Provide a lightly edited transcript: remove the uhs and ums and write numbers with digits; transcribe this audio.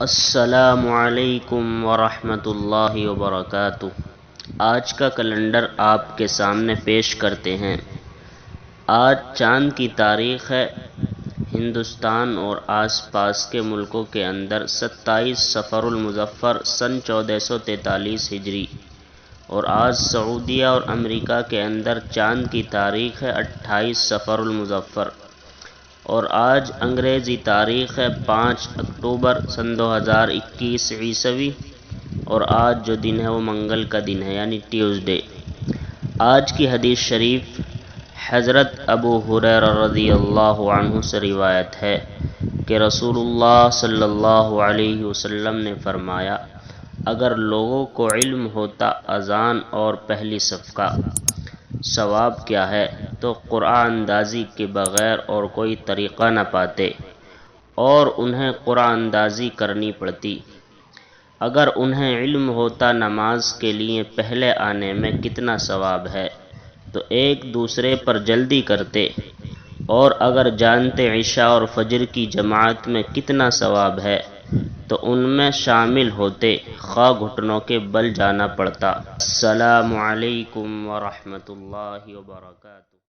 السلام علیکم ورحمۃ اللہ وبرکاتہ۔ آج کا کیلنڈر آپ کے سامنے پیش کرتے ہیں۔ آج چاند کی تاریخ ہے۔ ہندوستان اور آس پاس کے ملکوں کے اندر 27 صفر المظفر سن 1443 ہجری، اور آج سعودیہ اور امریکہ کے اندر چاند کی تاریخ ہے 28 صفر المظفر، اور آج انگریزی تاریخ ہے 5 اکتوبر سن 2021 عیسوی، اور آج جو دن ہے وہ منگل کا دن ہے یعنی ٹیوزڈے۔ آج کی حدیث شریف حضرت ابو ہریرہ رضی اللہ عنہ سے روایت ہے کہ رسول اللہ صلی اللہ علیہ وسلم نے فرمایا، اگر لوگوں کو علم ہوتا اذان اور پہلی صف کا ثواب کیا ہے تو قرآن اندازی کے بغیر اور کوئی طریقہ نہ پاتے اور انہیں قرآن اندازی کرنی پڑتی۔ اگر انہیں علم ہوتا نماز کے لیے پہلے آنے میں کتنا ثواب ہے تو ایک دوسرے پر جلدی کرتے، اور اگر جانتے عشاء اور فجر کی جماعت میں کتنا ثواب ہے تو ان میں شامل ہوتے، خواہ گھٹنوں کے بل جانا پڑتا۔ السلام علیکم ورحمۃ اللہ وبرکاتہ۔